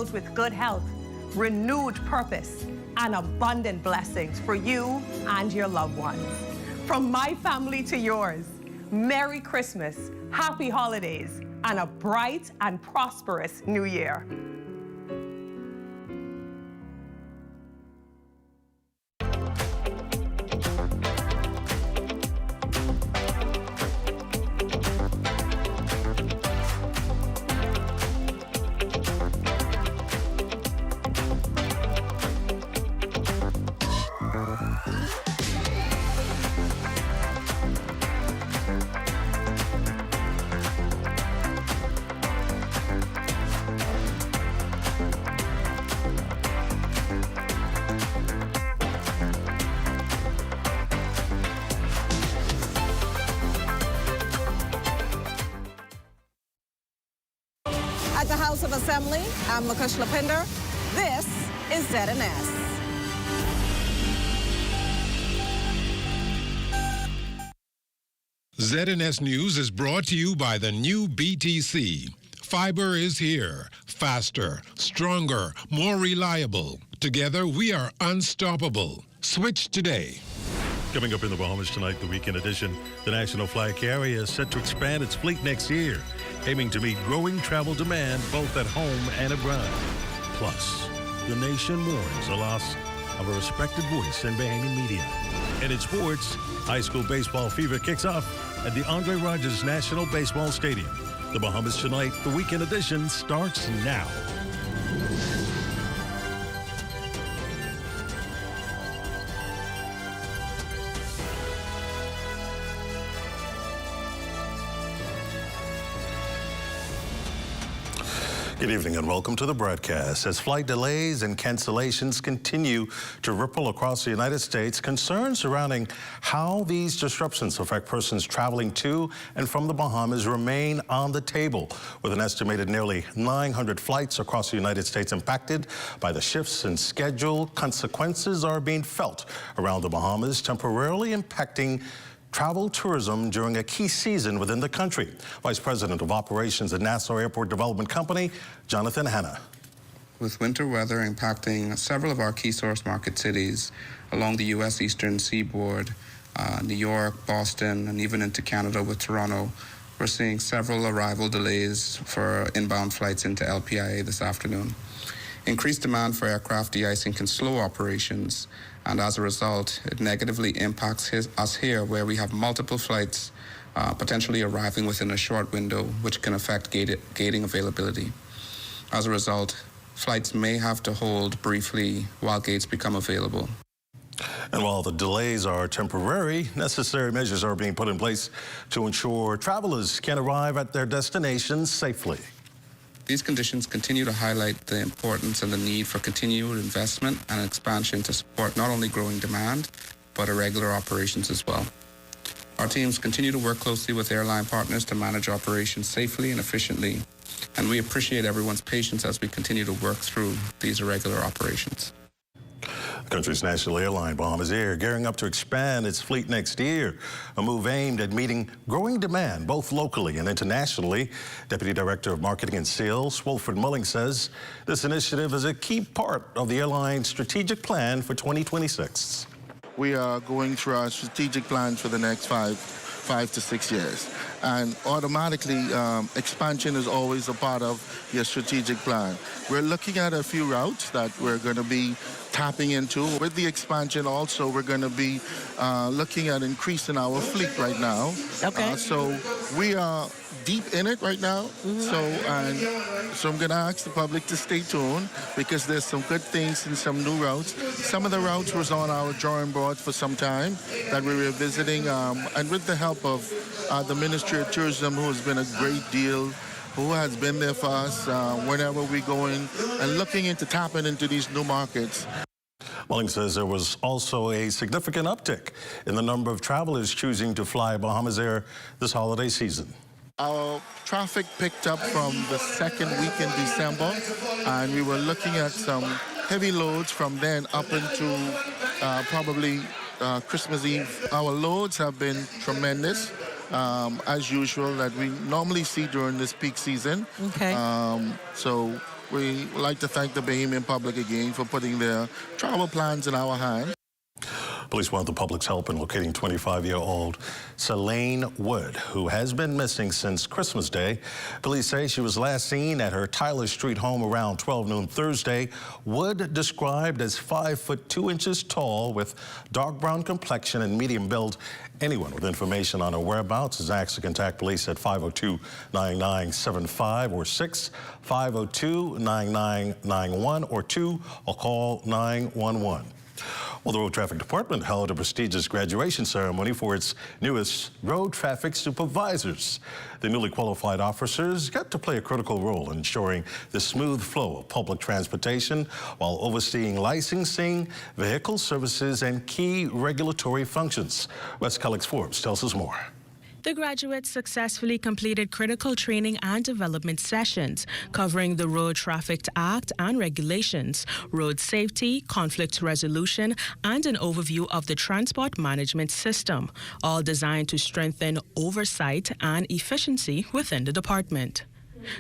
with good health, renewed purpose, and abundant blessings for you and your loved ones. From my family to yours, Merry Christmas, Happy Holidays, and a bright and prosperous New Year. At the House of Assembly, I'm Makush Lapinder. This is ZNS. ZNS News is brought to you by the new BTC. Fiber is here. Faster, stronger, more reliable. Together, we are unstoppable. Switch today. Coming up in the Bahamas tonight, the weekend edition, the national flag carrier is set to expand its fleet next year, aiming to meet growing travel demand both at home and abroad. Plus, the nation mourns the loss of a respected voice in Bahamian media. And in sports, high school baseball fever kicks off at the Andre Rogers National Baseball Stadium. The Bahamas tonight, the weekend edition starts now. Good evening and welcome to the broadcast. As flight delays and cancellations continue to ripple across the United States, concerns surrounding how these disruptions affect persons traveling to and from the Bahamas remain on the table, with an estimated nearly 900 flights across the United States impacted by the shifts in schedule. Consequences are being felt around the Bahamas, temporarily impacting travel tourism during a key season within the country. Vice President of Operations at Nassau Airport Development Company, Jonathan Hanna. With winter weather impacting several of our key source market cities along the U.S. Eastern Seaboard, New York, Boston, and even into Canada with Toronto, we're seeing several arrival delays for inbound flights into LPIA this afternoon. Increased demand for aircraft de-icing can slow operations, and as a result, it negatively impacts us here, where we have multiple flights potentially arriving within a short window, which can affect gating availability. As a result, flights may have to hold briefly while gates become available. And while the delays are temporary, necessary measures are being put in place to ensure travelers can arrive at their destinations safely. These conditions continue to highlight the importance and the need for continued investment and expansion to support not only growing demand, but irregular operations as well. Our teams continue to work closely with airline partners to manage operations safely and efficiently, and we appreciate everyone's patience as we continue to work through these irregular operations. The country's national airline, Bahamasair, gearing up to expand its fleet next year, a move aimed at meeting growing demand both locally and internationally. Deputy Director of Marketing and Sales, Wilfred Mourning, says this initiative is a key part of the airline's strategic plan for 2026. We are going through our strategic plan for the next five to 6 years. And automatically, expansion is always a part of your strategic plan. We're looking at a few routes that we're going to be tapping into. With the expansion also, we're going to be looking at increasing our fleet right now. Okay. So we are deep in it right now. So I'm going to ask the public to stay tuned, because there's some good things and some new routes. Some of the routes was on our drawing board for some time that we were visiting, and with the help of the Ministry of Tourism, who has been a great deal, who has been there for us whenever we go in and looking into tapping into these new markets. Mourning says there was also a significant uptick in the number of travelers choosing to fly Bahamasair this holiday season. Our traffic picked up from the second week in December, and we were looking at some heavy loads from then up into probably Christmas Eve. Our loads have been tremendous, as usual, that we normally see during this peak season. Okay. So we would like to thank the Bahamian public again for putting their travel plans in our hands. Police want the public's help in locating 25-year-old Selene Wood, who has been missing since Christmas Day. Police say she was last seen at her Tyler Street home around 12 noon Thursday. Wood, described as 5 foot 2 inches tall with dark brown complexion and medium build. Anyone with information on her whereabouts is asked to contact police at 502-9975 or 6-502-9991 or 2 or call 911. Well, the Road Traffic Department held a prestigious graduation ceremony for its newest road traffic supervisors. The newly qualified officers got to play a critical role in ensuring the smooth flow of public transportation while overseeing licensing, vehicle services, and key regulatory functions. West Alex Forbes tells us more. The graduates successfully completed critical training and development sessions covering the Road Traffic Act and regulations, road safety, conflict resolution, and an overview of the transport management system, all designed to strengthen oversight and efficiency within the department.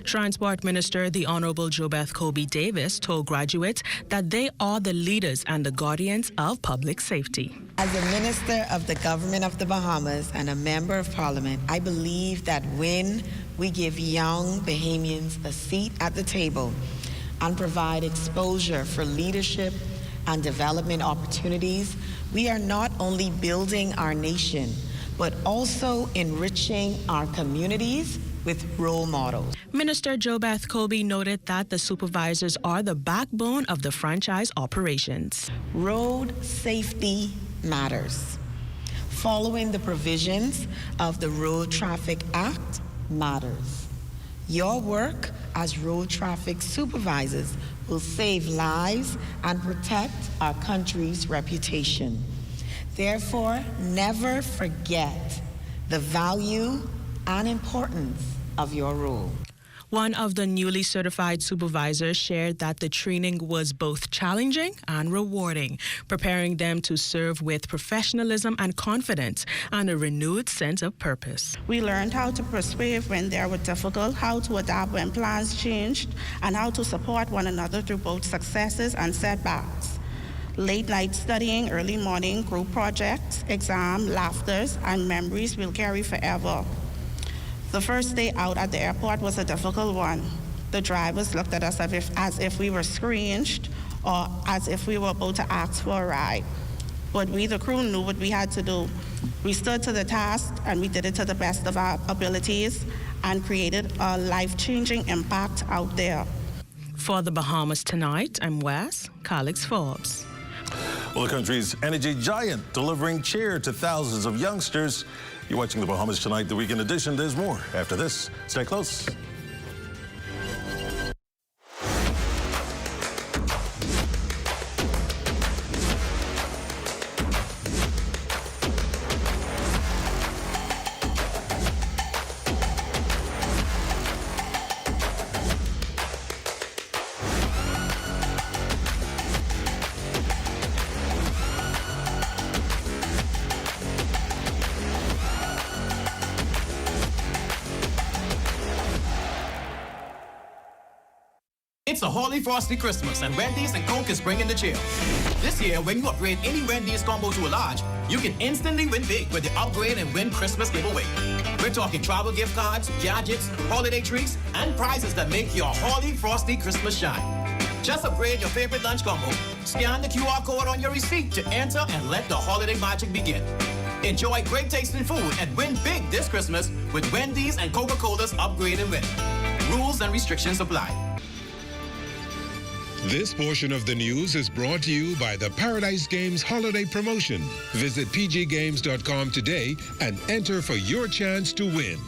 Transport Minister, the Honorable JoBeth Kobe Davis, told graduates that they are the leaders and the guardians of public safety. As a minister of the government of the Bahamas and a member of parliament, I believe that when we give young Bahamians a seat at the table and provide exposure for leadership and development opportunities, we are not only building our nation, but also enriching our communities with role models. Minister JoBeth Kobe noted that the supervisors are the backbone of the franchise operations. Road safety matters. Following the provisions of the Road Traffic Act matters. Your work as road traffic supervisors will save lives and protect our country's reputation. Therefore, never forget the value and importance of your role. One of the newly certified supervisors shared that the training was both challenging and rewarding, preparing them to serve with professionalism and confidence and a renewed sense of purpose. We learned how to persuade when they were difficult, how to adapt when plans changed, and how to support one another through both successes and setbacks. Late night studying, early morning group projects, exam, laughters, and memories will carry forever. The first day out at the airport was a difficult one. The drivers looked at us as if we were screeched or as if we were about to ask for a ride. But we, the crew, knew what we had to do. We stood to the task and we did it to the best of our abilities and created a life-changing impact out there. For the Bahamas Tonight, I'm Wes Alex Forbes. Well, the country's energy giant delivering cheer to thousands of youngsters. You're watching the Bahamas Tonight, the weekend edition. There's more after this. Stay close. It's a Holy Frosty Christmas, and Wendy's and Coke is bringing the cheer. This year, when you upgrade any Wendy's combo to a large, you can instantly win big with the Upgrade and Win Christmas giveaway. We're talking travel gift cards, gadgets, holiday treats, and prizes that make your Holy Frosty Christmas shine. Just upgrade your favorite lunch combo, scan the QR code on your receipt to enter, and let the holiday magic begin. Enjoy great tasting food and win big this Christmas with Wendy's and Coca-Cola's Upgrade and Win. Rules and restrictions apply. This portion of the news is brought to you by the Paradise Games Holiday Promotion. Visit pggames.com today and enter for your chance to win.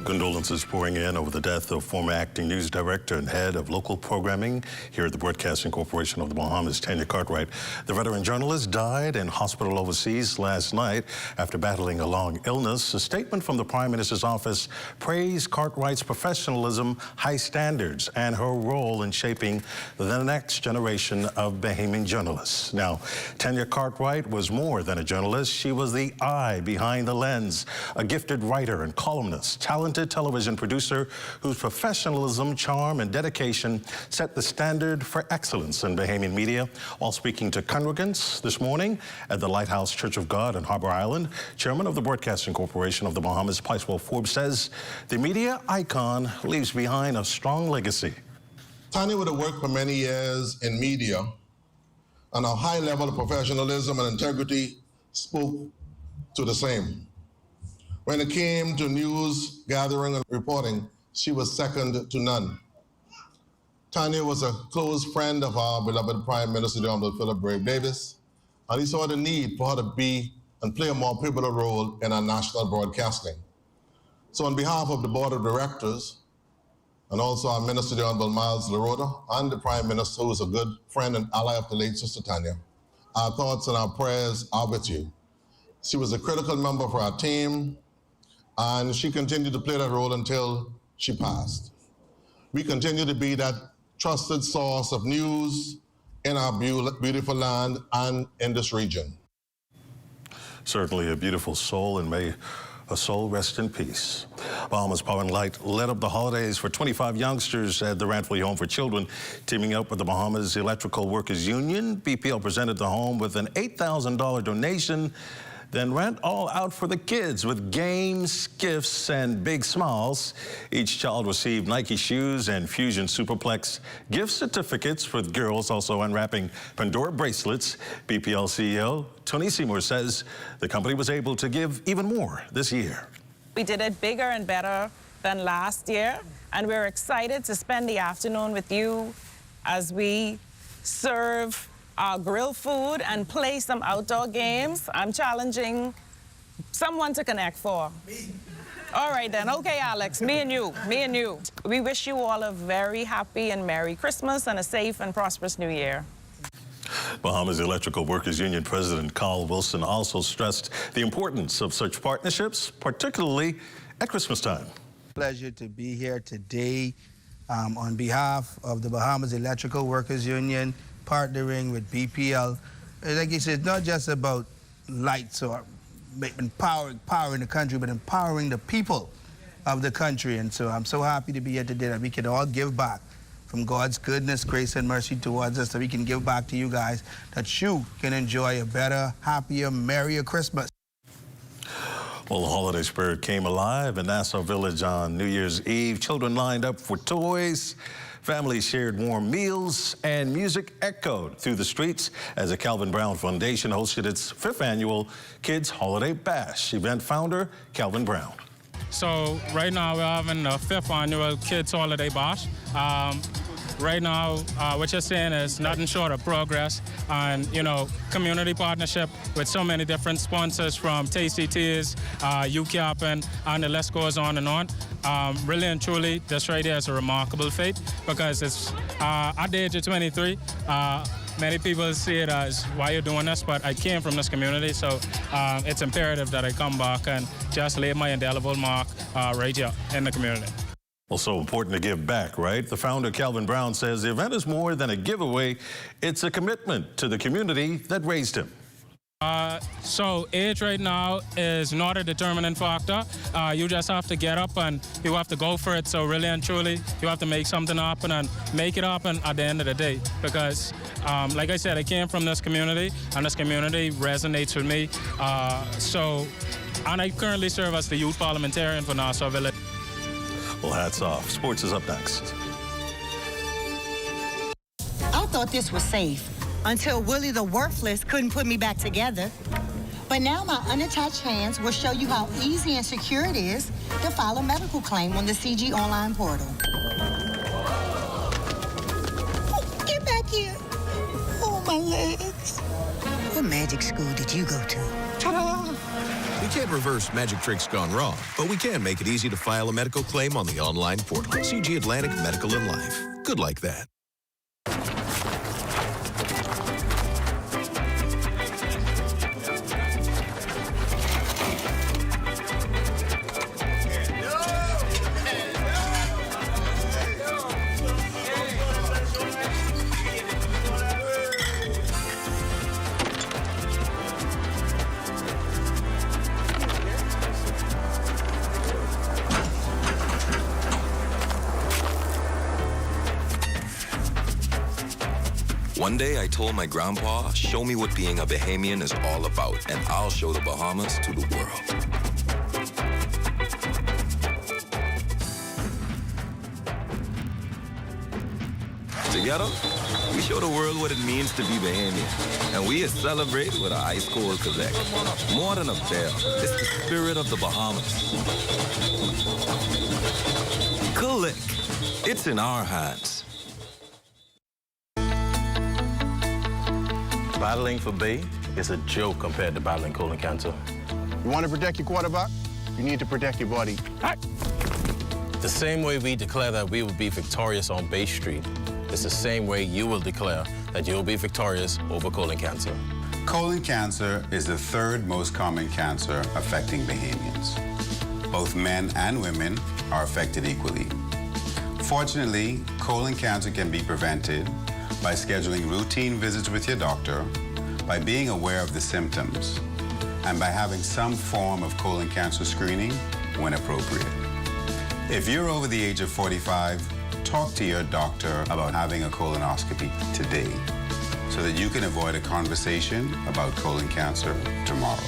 Condolences pouring in over the death of former acting news director and head of local programming here at the Broadcasting Corporation of the Bahamas, Tanya Cartwright. The veteran journalist died in hospital overseas last night after battling a long illness. A statement from the Prime Minister's office praised Cartwright's professionalism, high standards, and her role in shaping the next generation of Bahamian journalists. Now, Tanya Cartwright was more than a journalist. She was the eye behind the lens, a gifted writer and columnist, talented talented television producer whose professionalism, charm, and dedication set the standard for excellence in Bahamian media. While speaking to congregants this morning at the Lighthouse Church of God in Harbor Island, Chairman of the Broadcasting Corporation of the Bahamas, Picewell Forbes, says the media icon leaves behind a strong legacy. Tanya would have worked for many years in media, and a high level of professionalism and integrity spoke to the same. When it came to news gathering and reporting, she was second to none. Tanya was a close friend of our beloved Prime Minister, the Honorable Philip Brave Davis, and he saw the need for her to be and play a more pivotal role in our national broadcasting. So on behalf of the Board of Directors, and also our Minister, the Honorable Miles LaRota, and the Prime Minister, who is a good friend and ally of the late Sister Tanya, our thoughts and our prayers are with you. She was a critical member for our team, and she continued to play that role until she passed. We continue to be that trusted source of news in our beautiful land and in this region. Certainly a beautiful soul, and may her soul rest in peace. Bahamas Power and Light led up the holidays for 25 youngsters at the Ranfley Home for Children. Teaming up with the Bahamas Electrical Workers Union, BPL presented the home with an $8,000 donation, then went all out for the kids with games, gifts, and big smiles. Each child received Nike shoes and Fusion Superplex gift certificates, with girls also unwrapping Pandora bracelets. BPL CEO Tony Seymour says the company was able to give even more this year. We did it bigger and better than last year, and we're excited to spend the afternoon with you as we serve our grill food and play some outdoor games. I'm challenging someone to connect for. Me. All right then, okay Alex, me and you. We wish you all a very happy and Merry Christmas and a safe and prosperous New Year. Bahamas Electrical Workers Union President Carl Wilson also stressed the importance of such partnerships, particularly at Christmas time. Pleasure to be here today on behalf of the Bahamas Electrical Workers Union, partnering with BPL. Like you said, it's not just about lights or empowering the country, but empowering the people of the country. And so I'm so happy to be here today that we can all give back from God's goodness, grace, and mercy towards us, that we can give back to you guys, that you can enjoy a better, happier, merrier Christmas. Well, the holiday spirit came alive in Nassau Village on New Year's Eve. Children lined up for toys. Families shared warm meals, and music echoed through the streets as the Calvin Brown Foundation hosted its 5th annual Kids Holiday Bash. Event founder, Calvin Brown. So right now we're having the 5th annual Kids Holiday Bash. Right now, what you're saying is nothing short of progress, and, you know, community partnership with so many different sponsors from TCTs, UCAP, and the list goes on and on. Really and truly, this right here is a remarkable feat, because it's at the age of 23, many people see it as, why you're doing this, but I came from this community, so it's imperative that I come back and just leave my indelible mark right here in the community. Also important to give back, right? The founder, Calvin Brown, says the event is more than a giveaway. It's a commitment to the community that raised him. So age right now is not a determining factor. You just have to get up and you have to go for it. So really and truly, you have to make something happen and make it happen at the end of the day. Because, like I said, I came from this community, and this community resonates with me. And I currently serve as the youth parliamentarian for Nassau Village. Well, hats off. Sports is up next. I thought this was safe until Willie the Worthless couldn't put me back together. But now my unattached hands will show you how easy and secure it is to file a medical claim on the CG online portal. Oh, get back here. Oh, my legs. What magic school did you go to? Ta-da! We can't reverse magic tricks gone wrong, but we can make it easy to file a medical claim on the online portal. CG Atlantic Medical and Life. Good like that. One day I told my grandpa, show me what being a Bahamian is all about, and I'll show the Bahamas to the world. Together, we show the world what it means to be Bahamian. And we celebrate with an ice-cold collection. More than a bear, it's the spirit of the Bahamas. Click. It's in our hands. Battling for Bay is a joke compared to battling colon cancer. You want to protect your quarterback? You need to protect your body. The same way we declare that we will be victorious on Bay Street, it's the same way you will declare that you will be victorious over colon cancer. Colon cancer is the third most common cancer affecting Bahamians. Both men and women are affected equally. Fortunately, colon cancer can be prevented by scheduling routine visits with your doctor, by being aware of the symptoms, and by having some form of colon cancer screening when appropriate. If you're over the age of 45, talk to your doctor about having a colonoscopy today so that you can avoid a conversation about colon cancer tomorrow.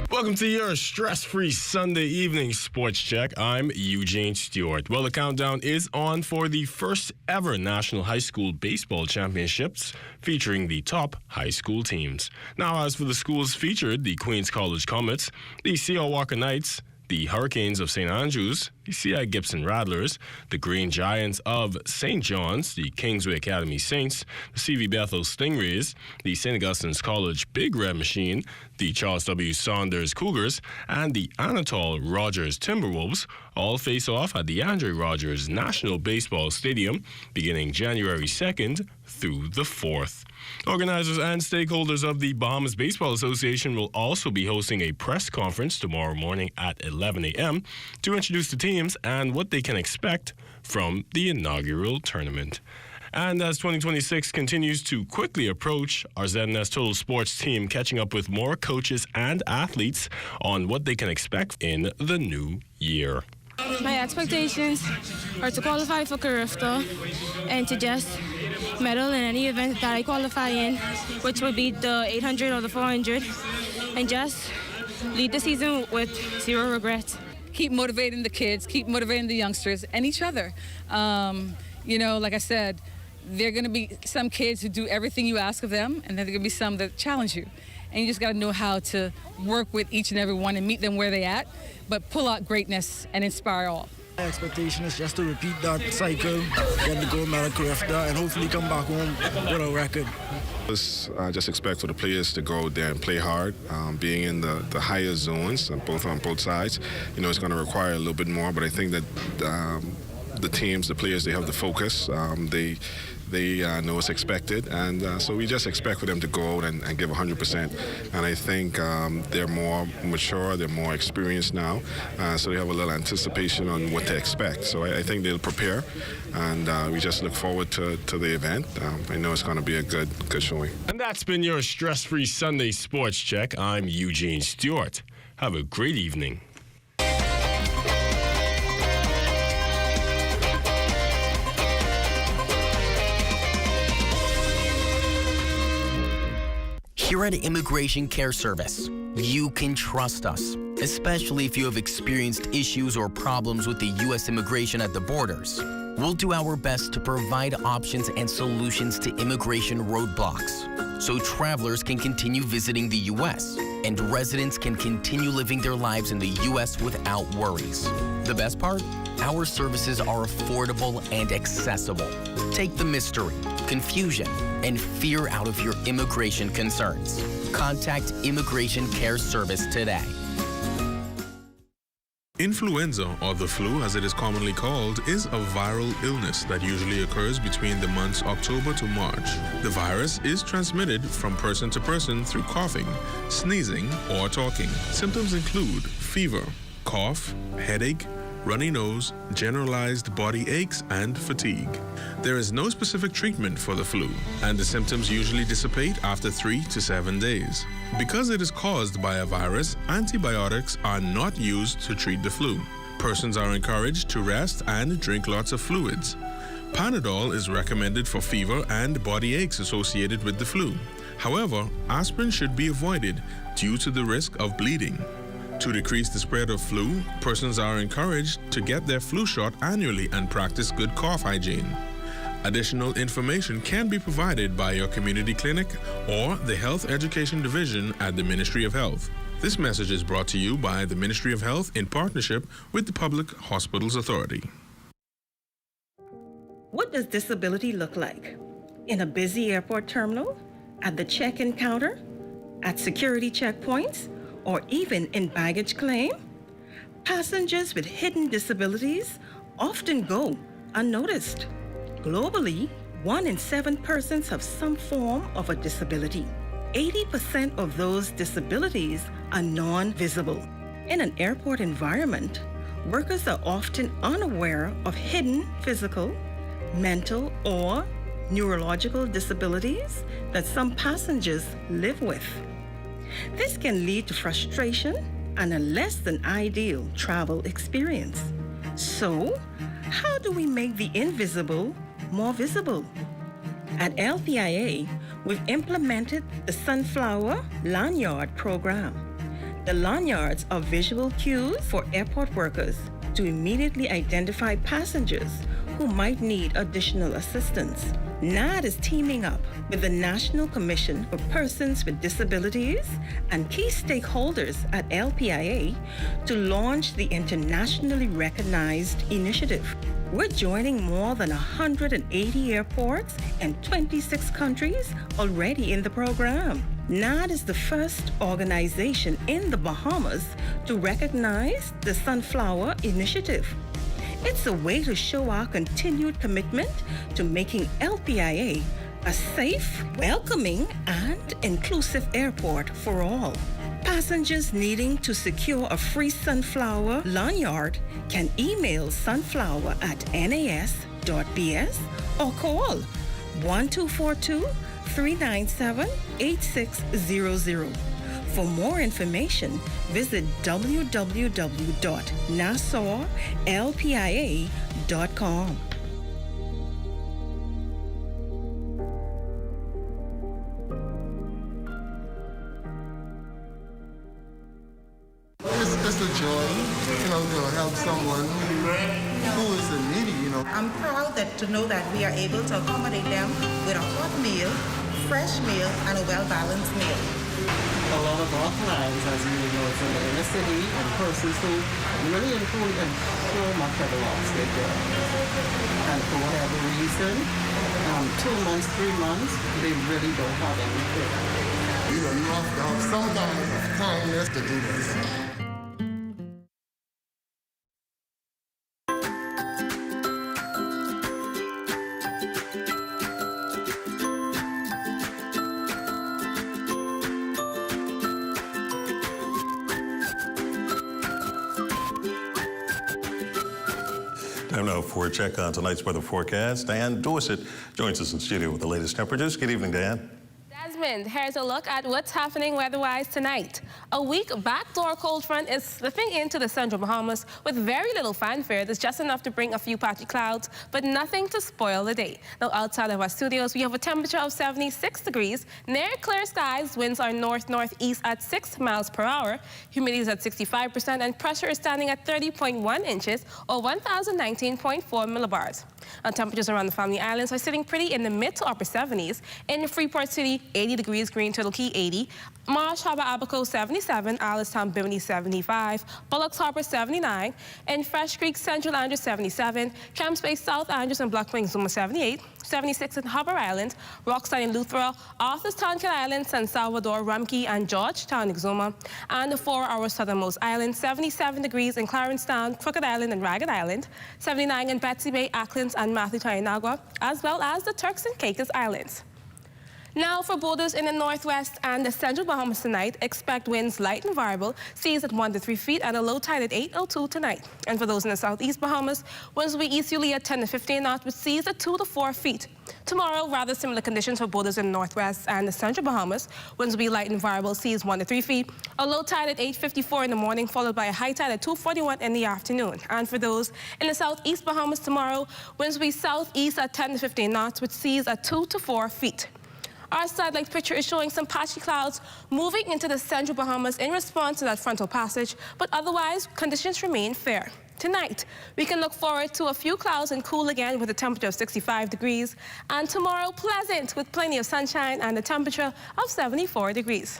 Welcome to your stress-free Sunday evening sports check. I'm Eugene Stewart. Well, the countdown is on for the first ever National High School Baseball Championships featuring the top high school teams. Now, as for the schools featured, the Queens College Comets, the C.R. Walker Knights, the Hurricanes of St. Andrews, the C.I. Gibson Rattlers, the Green Giants of St. John's, the Kingsway Academy Saints, the C.V. Bethel Stingrays, the St. Augustine's College Big Red Machine, the Charles W. Saunders Cougars, and the Anatole Rogers Timberwolves all face off at the Andre Rogers National Baseball Stadium beginning January 2nd through the 4th. Organizers and stakeholders of the Bahamas Baseball Association will also be hosting a press conference tomorrow morning at 11 a.m. to introduce the teams and what they can expect from the inaugural tournament. And as 2026 continues to quickly approach, our ZNS Total Sports team catching up with more coaches and athletes on what they can expect in the new year. My expectations are to qualify for Carifta and to just medal in any event that I qualify in, which would be the 800 or the 400, and just lead the season with zero regrets. Keep motivating the kids, keep motivating the youngsters and each other. You know, like I said, there are going to be some kids who do everything you ask of them, and then there are going to be some that challenge you. And you just got to know how to work with each and every one and meet them where they're at, but pull out greatness and inspire all. My expectation is just to repeat that cycle, get the gold medal Carifta, and hopefully come back home with a record. I just expect for the players to go out there and play hard. Being in the higher zones, both on both sides, you know, it's going to require a little bit more, but I think that the teams, the players, they have the focus. They know what's expected, and so we just expect for them to go out and give 100%. And I think they're more mature, they're more experienced now, so they have a little anticipation on what to expect. So I think they'll prepare, and we just look forward to the event. I know it's going to be a good showing. And that's been your stress-free Sunday sports check. I'm Eugene Stewart. Have a great evening. Here at Immigration Care Service, you can trust us, especially if you have experienced issues or problems with the U.S. immigration at the borders. We'll do our best to provide options and solutions to immigration roadblocks, so travelers can continue visiting the U.S. and residents can continue living their lives in the U.S. without worries. The best part? Our services are affordable and accessible. Take the mystery, confusion, and fear out of your immigration concerns. Contact Immigration Care Service today. Influenza, or the flu as it is commonly called, is a viral illness that usually occurs between the months October to March. The virus is transmitted from person to person through coughing, sneezing, or talking. Symptoms include fever, cough, headache, runny nose, generalized body aches, and fatigue. There is no specific treatment for the flu, and the symptoms usually dissipate after 3 to 7 days. Because it is caused by a virus, antibiotics are not used to treat the flu. Persons are encouraged to rest and drink lots of fluids. Panadol is recommended for fever and body aches associated with the flu. However, aspirin should be avoided due to the risk of bleeding. To decrease the spread of flu, persons are encouraged to get their flu shot annually and practice good cough hygiene. Additional information can be provided by your community clinic or the Health Education Division at the Ministry of Health. This message is brought to you by the Ministry of Health in partnership with the Public Hospitals Authority. What does disability look like? In a busy airport terminal? At the check-in counter? At security checkpoints? Or even in baggage claim? Passengers with hidden disabilities often go unnoticed. Globally, 1 in 7 persons have some form of a disability. 80% of those disabilities are non-visible. In an airport environment, workers are often unaware of hidden physical, mental, or neurological disabilities that some passengers live with. This can lead to frustration and a less than ideal travel experience. So, how do we make the invisible more visible? At LPIA, we've implemented the Sunflower Lanyard program. The lanyards are visual cues for airport workers to immediately identify passengers who might need additional assistance. NAD is teaming up with the National Commission for Persons with Disabilities and key stakeholders at LPIA to launch the internationally recognized initiative. We're joining more than 180 airports and 26 countries already in the program. NAD is the first organization in the Bahamas to recognize the Sunflower Initiative. It's a way to show our continued commitment to making LPIA a safe, welcoming, and inclusive airport for all. Passengers needing to secure a free sunflower lanyard can email sunflower@nas.bs or call 1242-397-8600. For more information, visit www.nassauLPIA.com. It's a joy, to help someone who is in need, I'm proud to know that we are able to accommodate them with a hot meal, fresh meal, and a well-balanced meal. A lot of our clients, as you know, it's in the inner city and persons who really include and so much of the loss they do. And for whatever reason, 2 months, 3 months, they really don't have anything. You have to have some kind of kindness to do this. Time now for a check on tonight's weather forecast. Dan Dorset joins us in studio with the latest temperatures. Good evening, Dan. Desmond, here's a look at what's happening weather-wise tonight. A weak backdoor cold front is slipping into the central Bahamas with very little fanfare. That's just enough to bring a few patchy clouds, but nothing to spoil the day. Now, outside of our studios, we have a temperature of 76 degrees, near clear skies. Winds are north-northeast at 6 miles per hour. Humidity is at 65%, and pressure is standing at 30.1 inches, or 1,019.4 millibars. And temperatures around the Family Islands are sitting pretty in the mid to upper 70s. In Freeport City, 80 degrees, Green Turtle Key 80, Marsh Harbour Abaco 77, Allenstown Bimini 75, Bullocks Harbour 79, and Fresh Creek Central Andrews 77, Camp Space South Andrews and Black Wing Zuma 78, 76 in Harbour Island, Rockstein and Luthra, Arthurstown Kill Island, San Salvador, Rumkey, and Georgetown Exuma, and the 4-hour southernmost island, 77 degrees in Clarenstown, Crooked Island, and Ragged Island, 79 in Betsy Bay, Acklins, and Matthew Tainagua, as well as the Turks and Caicos Islands. Now for boaters in the northwest and the central Bahamas tonight, expect winds light and variable, seas at 1 to 3 feet and a low tide at 8:02 tonight. And for those in the southeast Bahamas, winds will be easterly at 10 to 15 knots with seas at 2 to 4 feet. Tomorrow, rather similar conditions for boaters in the northwest and the central Bahamas. Winds will be light and variable, seas 1 to 3 feet, a low tide at 8:54 in the morning, followed by a high tide at 2:41 in the afternoon. And for those in the southeast Bahamas tomorrow, winds will be southeast at 10 to 15 knots with seas at 2 to 4 feet. Our satellite picture is showing some patchy clouds moving into the central Bahamas in response to that frontal passage, but otherwise conditions remain fair. Tonight, we can look forward to a few clouds and cool again with a temperature of 65 degrees. And tomorrow, pleasant with plenty of sunshine and a temperature of 74 degrees.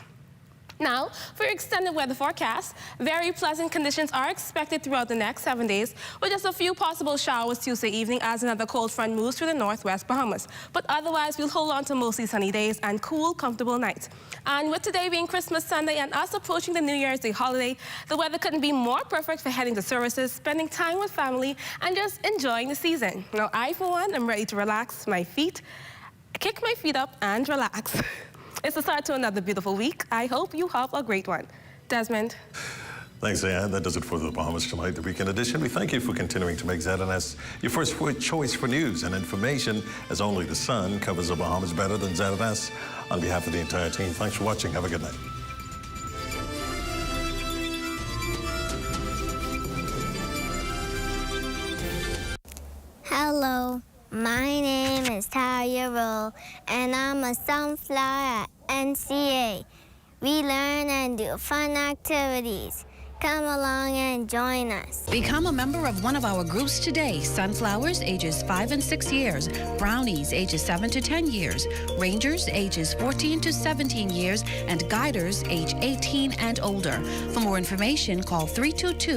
Now, for your extended weather forecast, very pleasant conditions are expected throughout the next 7 days, with just a few possible showers Tuesday evening as another cold front moves through the northwest Bahamas. But otherwise, we'll hold on to mostly sunny days and cool, comfortable nights. And with today being Christmas Sunday and us approaching the New Year's Day holiday, the weather couldn't be more perfect for heading to services, spending time with family, and just enjoying the season. Now, I, for one, am ready to relax my feet, kick my feet up, and relax. It's the start to another beautiful week. I hope you have a great one. Desmond. Thanks, Ann. That does it for the Bahamas Tonight, the weekend edition. We thank you for continuing to make ZNS your first choice for news and information, as only the sun covers the Bahamas better than ZNS. On behalf of the entire team, thanks for watching. Have a good night. Hello, my name is Tanya, and I'm a sunflower at NCA. We learn and do fun activities. Come along and join us. Become a member of one of our groups today. Sunflowers, ages 5 and 6 years. Brownies, ages 7 to 10 years. Rangers, ages 14 to 17 years. And Guiders, age 18 and older. For more information, call 322